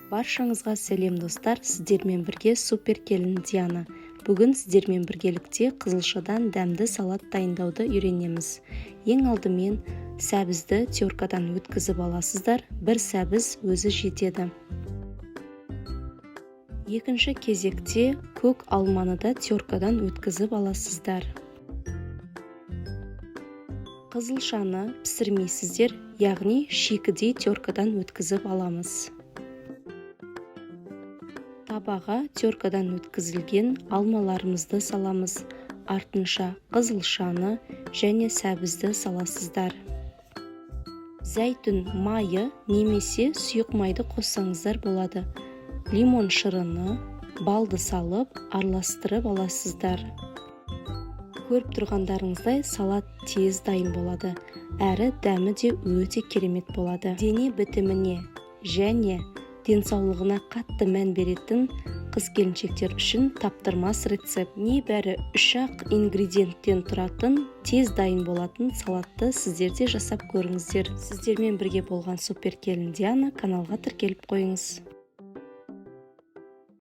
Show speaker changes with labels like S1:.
S1: Баршаңызға сәлем достар, сіздермен бірге супер келін Диана. Бүгін сіздермен біргелікте қызылшадан дәмді салат дайындауды үйренеміз. Ең алдымен сәбізді теркадан өткізіп аласыздар, бір сәбіз өзі жетеді. Екінші кезекте көк алманы да теркадан өткізіп аласыздар. Қызылшаны пісірмейсіздер, яғни шикідей теркадан өткізіп аламыз. Табаға теркадан өткізілген алмаларымызды саламыз, артынша қызылшаны және сәбізді саласыздар. Зәйтүн майы немесе сұйық майды қоссаңыздар болады. Лимон шырыны, балды салып, араластырып аласыздар. Көріп тұрғандарыңыздай салат тез дайын болады, әрі дәмі де өте керемет болады. Дене бітіміне және денсаулығына қатты мән беретін қыз-келіншектер үшін таптырмас рецепт. Небәрі 3-ақ ингредиенттен тұратын, тез дайын болатын салатты сіздер де жасап көріңіздер. Сіздермен бірге болған супер келін Диана, каналға тіркеліп қойыңыз.